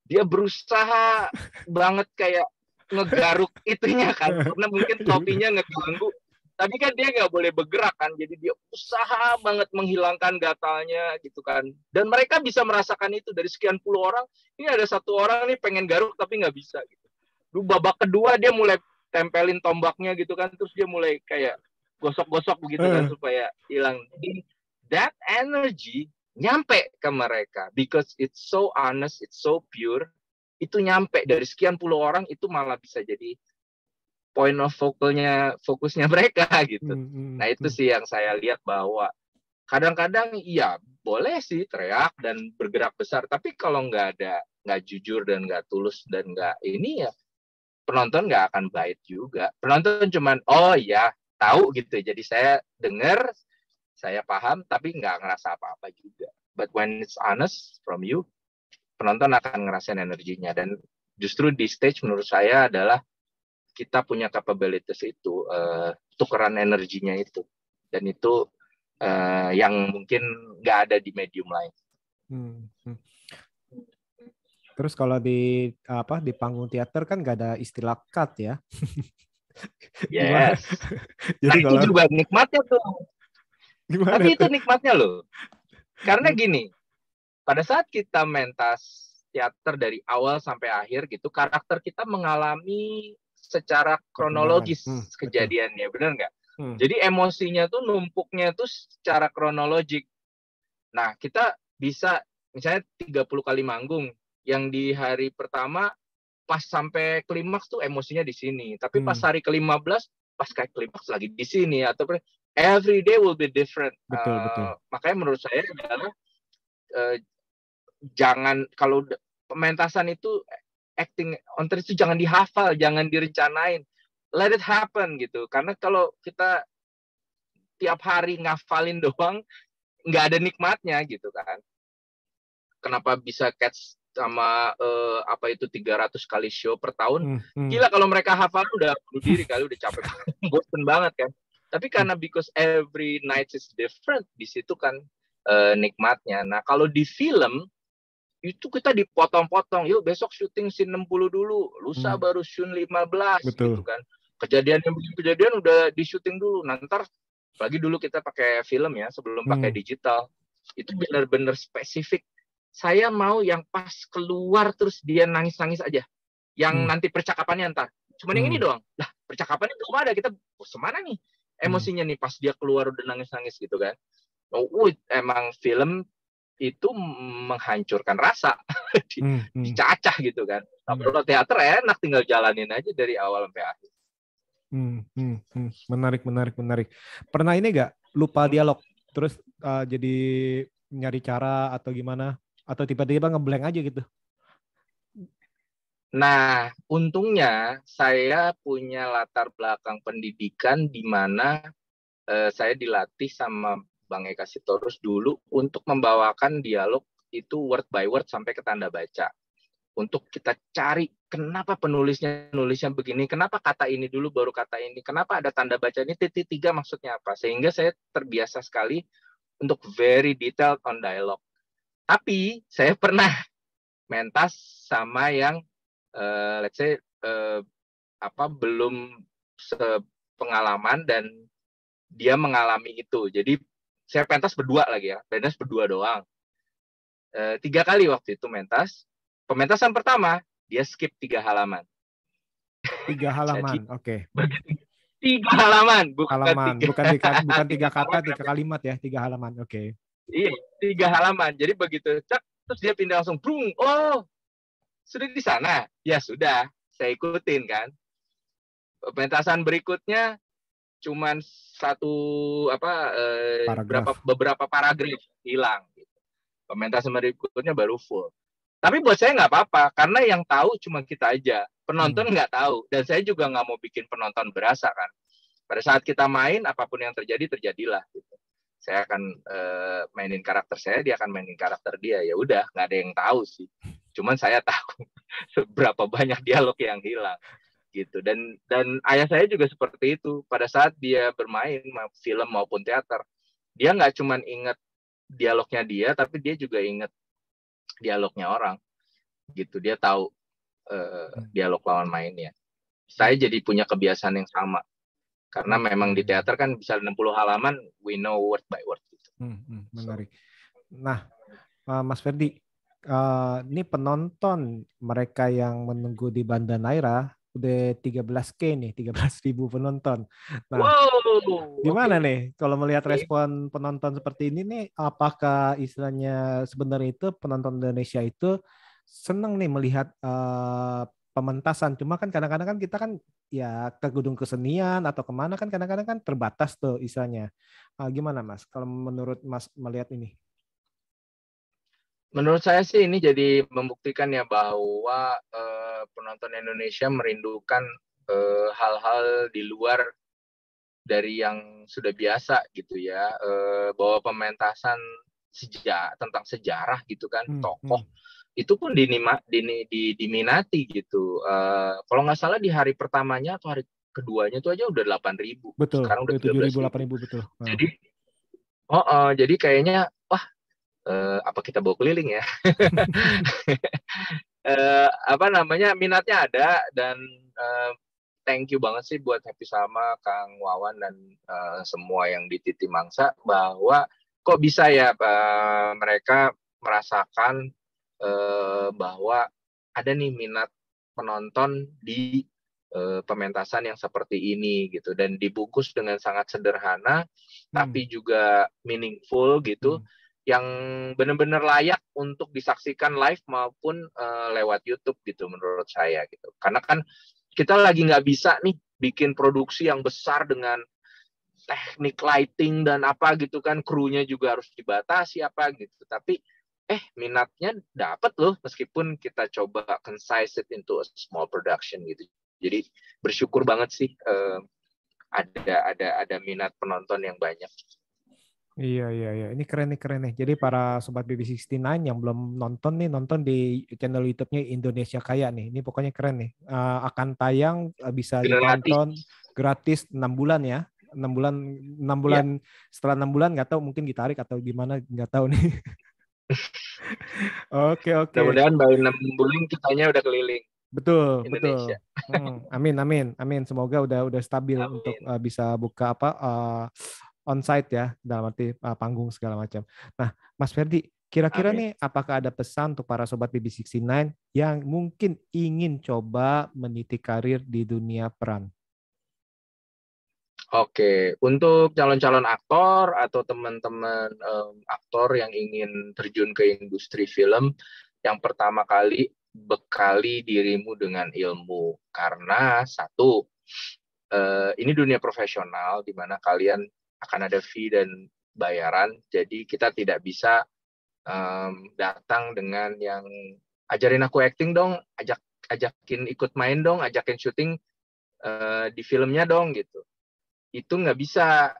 dia berusaha banget kayak ngegaruk itunya kan, karena mungkin topinya ngeganggu. Tapi kan dia nggak boleh bergerak kan, jadi dia usaha banget menghilangkan gatalnya gitu kan. Dan mereka bisa merasakan itu dari sekian puluh orang. Ini ada satu orang nih pengen garuk tapi nggak bisa gitu. Lalu babak kedua dia mulai tempelin tombaknya gitu kan, terus dia mulai kayak gosok-gosok begitu kan supaya hilang. Jadi that energy nyampe ke mereka because it's so honest, it's so pure. Itu nyampe dari sekian puluh orang, itu malah bisa jadi point of fokusnya mereka gitu. Nah itu sih yang saya lihat, bahwa kadang-kadang iya boleh sih teriak dan bergerak besar, tapi kalau nggak jujur dan nggak tulus dan nggak ini ya, penonton nggak akan bite juga. Penonton cuman oh ya tahu gitu, jadi saya dengar, saya paham, tapi nggak ngerasa apa-apa juga. But when it's honest from you, penonton akan ngerasain energinya. Dan justru di stage menurut saya adalah kita punya capabilities itu, tukeran energinya itu. Dan itu yang mungkin nggak ada di medium lain. Terus kalau di panggung teater kan nggak ada istilah cut ya. Yes. Jadi nah, itu juga nikmatnya tuh. Gimana tapi itu nikmatnya loh. Karena gini, pada saat kita mentas teater dari awal sampai akhir gitu, karakter kita mengalami secara kronologis kejadiannya, benar nggak? Jadi emosinya tuh numpuknya tuh secara kronologik. Nah, kita bisa misalnya 30 kali manggung, yang di hari pertama pas sampai klimaks tuh emosinya di sini, tapi pas hari ke-15 pas kayak klimaks lagi di sini, atau every day will be different. Betul. Makanya menurut saya adalah jangan, kalau pementasan itu acting on stage itu jangan dihafal, jangan direncanain, let it happen gitu. Karena kalau kita tiap hari ngafalin doang, nggak ada nikmatnya gitu kan. Kenapa bisa catch sama 300 kali show per tahun? Gila, kalau mereka hafal udah bunuh diri kali, udah capek, bosen banget kan. Tapi karena because every night is different, di situ kan nikmatnya. Nah kalau di film itu kita dipotong-potong, yuk besok syuting scene 60 dulu, lusa baru scene 15. Betul. Gitu kan. Kejadian udah di syuting dulu. Nanti lagi dulu kita pakai film ya, sebelum pakai digital. Itu benar-benar spesifik. Saya mau yang pas keluar terus dia nangis-nangis aja. Yang nanti percakapannya ntar. Cuman yang ini doang. Lah, percakapannya belum ada. Kita semana nih emosinya nih pas dia keluar udah nangis-nangis gitu kan. emang film itu menghancurkan rasa, dicacah gitu kan. Kalau teater enak, tinggal jalanin aja dari awal sampai akhir. Menarik. Pernah ini nggak lupa dialog, terus jadi nyari cara atau gimana? Atau tiba-tiba ngeblank aja gitu? Nah, untungnya saya punya latar belakang pendidikan di mana saya dilatih sama Bang Eka Sitorus dulu untuk membawakan dialog itu word by word sampai ke tanda baca. Untuk kita cari kenapa penulisnya begini, kenapa kata ini dulu baru kata ini, kenapa ada tanda baca ini, titik tiga maksudnya apa. Sehingga saya terbiasa sekali untuk very detailed on dialogue. Tapi saya pernah mentas sama yang let's say belum sepengalaman dan dia mengalami itu. Jadi saya pentas berdua lagi ya, pentas berdua doang. 3 kali waktu itu mentas. Pementasan pertama dia skip 3 halaman. 3 halaman, oke. 3 halaman, bukan 3 kata, 3 kalimat ya, 3 halaman, oke. Iya, 3 halaman. Jadi begitu cek, terus dia pindah langsung, brung, oh sudah di sana, ya sudah, saya ikutin kan. Pementasan berikutnya cuman beberapa paragraf hilang. Gitu. Pementasan berikutnya baru full. Tapi buat saya nggak apa-apa, karena yang tahu cuma kita aja. Penonton nggak tahu. Dan saya juga nggak mau bikin penonton berasa kan. Pada saat kita main, apapun yang terjadi, terjadilah. Gitu. Saya akan mainin karakter saya, dia akan mainin karakter dia. Ya udah, nggak ada yang tahu sih. Cuman saya tahu seberapa banyak dialog yang hilang. Gitu. Dan ayah saya juga seperti itu. Pada saat dia bermain, film maupun teater, dia nggak cuma ingat dialognya dia, tapi dia juga ingat dialognya orang gitu, dia tahu dialog lawan mainnya. Saya jadi punya kebiasaan yang sama karena memang di teater kan bisa 60 halaman, we know word by word gitu. Menarik. Nah, Mas Ferdi, ini penonton mereka yang menunggu di Banda Neira udah 13K nih, 13.000 penonton. Nah, gimana nih kalau melihat respon penonton seperti ini nih, apakah istilahnya sebenarnya itu penonton Indonesia itu senang nih melihat pementasan? Cuma kan kadang-kadang kan kita kan ya ke gedung kesenian atau kemana kan kadang-kadang kan terbatas tuh istilahnya. Gimana Mas kalau menurut Mas melihat ini? Menurut saya sih ini jadi membuktikan ya bahwa penonton Indonesia merindukan hal-hal di luar dari yang sudah biasa gitu ya, bahwa pementasan tentang sejarah gitu kan, tokoh itu pun diminati gitu. Kalau nggak salah di hari pertamanya atau hari keduanya itu aja udah 8.000. Betul. Sekarang udah 7.000, 8.000 betul. Jadi kayaknya wah, apa kita bawa keliling ya? Minatnya ada dan thank you banget sih buat Happy Salma, Kang Wawan dan semua yang di Titi Mangsa bahwa kok bisa ya mereka merasakan bahwa ada nih minat penonton di pementasan yang seperti ini gitu dan dibungkus dengan sangat sederhana tapi juga meaningful gitu. Yang benar-benar layak untuk disaksikan live maupun lewat YouTube gitu menurut saya gitu. Karena kan kita lagi nggak bisa nih bikin produksi yang besar dengan teknik lighting dan apa gitu kan, krunya juga harus dibatasi apa gitu. Tapi minatnya dapat loh meskipun kita coba concise it into a small production gitu. Jadi bersyukur banget sih ada minat penonton yang banyak. Iya. Ini keren nih. Jadi para sobat BB69 yang belum nonton di channel YouTube-nya Indonesia Kaya nih. Ini pokoknya keren nih. Akan tayang bisa ditonton gratis 6 bulan ya. 6 bulan ya. Setelah 6 bulan nggak tahu mungkin ditarik atau gimana, nggak tahu nih. Oke. Mudah-mudahan baru 6 bulan kitanya udah keliling. Betul. Amin. Semoga udah stabil untuk bisa buka on-site ya, dalam arti panggung segala macam. Nah, Mas Ferdi, kira-kira nih apakah ada pesan untuk para sobat BB69 yang mungkin ingin coba meniti karir di dunia peran? Oke, untuk calon-calon aktor atau teman-teman aktor yang ingin terjun ke industri film, yang pertama kali bekali dirimu dengan ilmu. Karena satu, ini dunia profesional di mana kalian akan ada fee dan bayaran, jadi kita tidak bisa datang dengan yang ajarin aku acting dong, ajakin ikut main dong, ajakin syuting di filmnya dong gitu. Itu nggak bisa,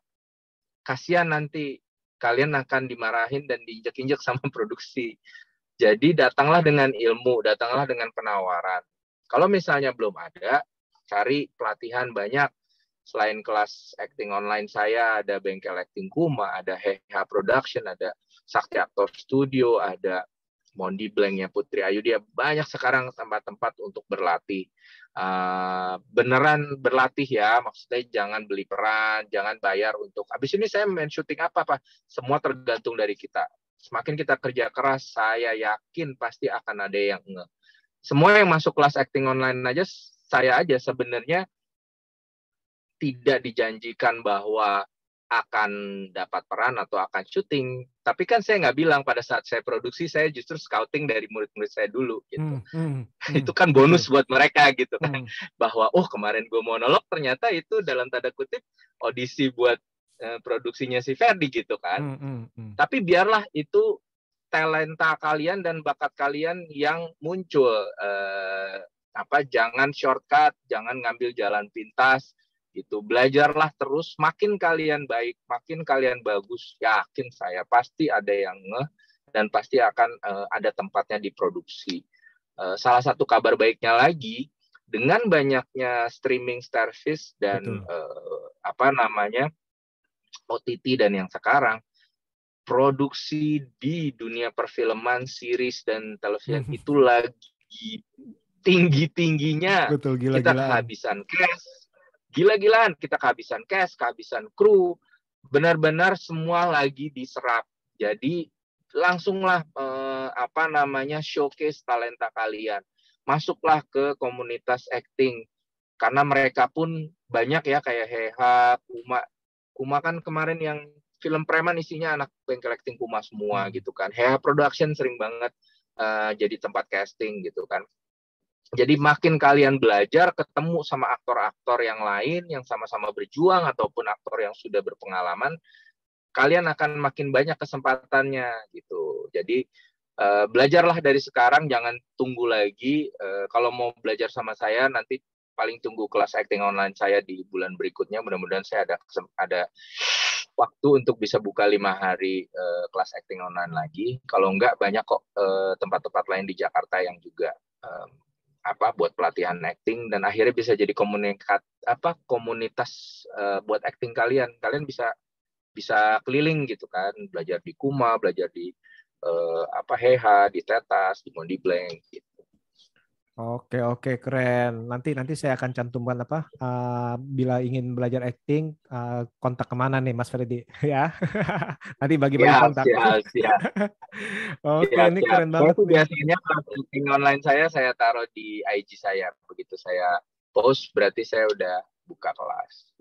kasihan nanti kalian akan dimarahin dan diinjak-injak sama produksi. Jadi datanglah dengan ilmu, datanglah dengan penawaran. Kalau misalnya belum ada, cari pelatihan banyak. Selain kelas acting online saya, ada Bengkel Acting Kuma, ada Heha Production, ada Sakti Aktor Studio, ada Mondi Blanknya Putri Ayu. Dia banyak sekarang tempat-tempat untuk berlatih. Beneran berlatih ya, maksudnya jangan beli peran, jangan bayar untuk habis ini saya main syuting apa, semua tergantung dari kita. Semakin kita kerja keras, saya yakin pasti akan ada yang semua yang masuk kelas acting online aja, saya aja sebenarnya tidak dijanjikan bahwa akan dapat peran atau akan syuting, tapi kan saya nggak bilang pada saat saya produksi, saya justru scouting dari murid-murid saya dulu gitu. Itu kan bonus buat mereka gitu kan, bahwa kemarin gue monolog ternyata itu dalam tanda kutip audisi buat produksinya si Ferdi gitu kan. Tapi biarlah itu talenta kalian dan bakat kalian yang muncul, jangan shortcut, jangan ngambil jalan pintas gitu. Belajarlah terus, makin kalian baik, makin kalian bagus, yakin saya pasti ada yang dan pasti akan ada tempatnya di produksi. Salah satu kabar baiknya lagi, dengan banyaknya streaming service dan OTT dan yang sekarang, produksi di dunia perfilman, series dan televisi itu lagi tinggi-tingginya. Betul, kita kehabisan cash, gila-gilaan, kita kehabisan cash, kehabisan kru, benar-benar semua lagi diserap. Jadi langsunglah showcase talenta kalian. Masuklah ke komunitas acting, karena mereka pun banyak ya, kayak Heha, Kuma kan kemarin yang film preman isinya anak Bengkel Acting Kuma semua gitu kan. Heha Production sering banget jadi tempat casting gitu kan. Jadi makin kalian belajar, ketemu sama aktor-aktor yang lain yang sama-sama berjuang ataupun aktor yang sudah berpengalaman, kalian akan makin banyak kesempatannya gitu. Jadi belajarlah dari sekarang, jangan tunggu lagi. Kalau mau belajar sama saya, nanti paling tunggu kelas acting online saya di bulan berikutnya. Mudah-mudahan saya ada waktu untuk bisa buka 5 hari kelas acting online lagi. Kalau enggak, banyak kok tempat-tempat lain di Jakarta yang juga buat pelatihan acting, dan akhirnya bisa jadi komunitas buat acting kalian. Kalian bisa keliling gitu kan, belajar di Kuma, belajar di Heha, di Tetas, di Mondi Blank gitu. Oke, keren. Nanti saya akan cantumkan bila ingin belajar acting, kontak kemana nih Mas Ferdi ya. Nanti bagi-bagi kontak. Siap. Oke, ini keren banget nih. Biasanya acting online saya taruh di IG saya. Begitu saya post, berarti saya udah buka kelas.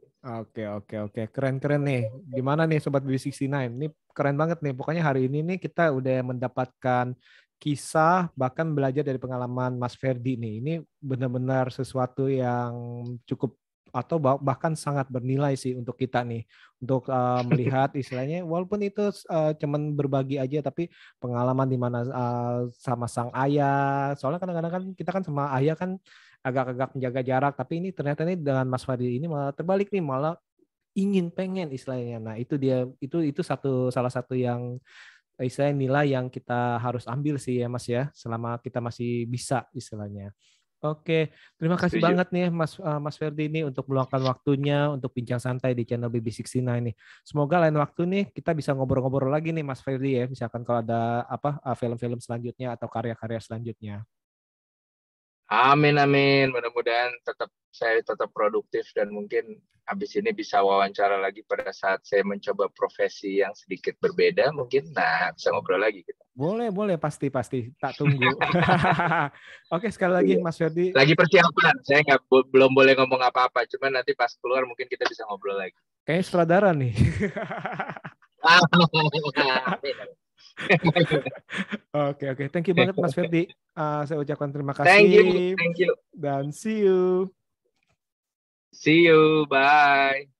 Oke. Keren nih. Gimana nih Sobat BB69? Ini keren banget nih. Pokoknya hari ini nih kita udah mendapatkan kisah, bahkan belajar dari pengalaman Mas Ferdi nih. Ini benar-benar sesuatu yang cukup atau bahkan sangat bernilai sih untuk kita nih, untuk melihat istilahnya, walaupun itu cuman berbagi aja, tapi pengalaman di mana sama sang ayah. Soalnya kadang-kadang kan kita kan sama ayah kan agak-agak menjaga jarak, tapi ini ternyata nih dengan Mas Ferdi ini malah terbalik nih, malah pengen istilahnya. Nah, itu dia, itu salah satu yang istilahnya nilai yang kita harus ambil sih ya Mas ya, selama kita masih bisa istilahnya. Oke, terima kasih banget nih Mas Ferdi ini untuk meluangkan waktunya untuk bincang santai di channel BB69 nih. Semoga lain waktu nih kita bisa ngobrol-ngobrol lagi nih Mas Ferdi ya, misalkan kalau ada film-film selanjutnya atau karya-karya selanjutnya. Amin. Mudah-mudahan saya tetap produktif dan mungkin habis ini bisa wawancara lagi pada saat saya mencoba profesi yang sedikit berbeda mungkin. Nah, bisa ngobrol lagi kita. Boleh, pasti. Tak tunggu. Oke, sekali lagi Mas Ferdi. Lagi persiapan, saya belum boleh ngomong apa-apa, cuman nanti pas keluar mungkin kita bisa ngobrol lagi. Kayaknya sutradara nih. Oke. Thank you banget Mas Ferdi. Saya ucapkan terima kasih. Thank you. Dan see you. See you, bye.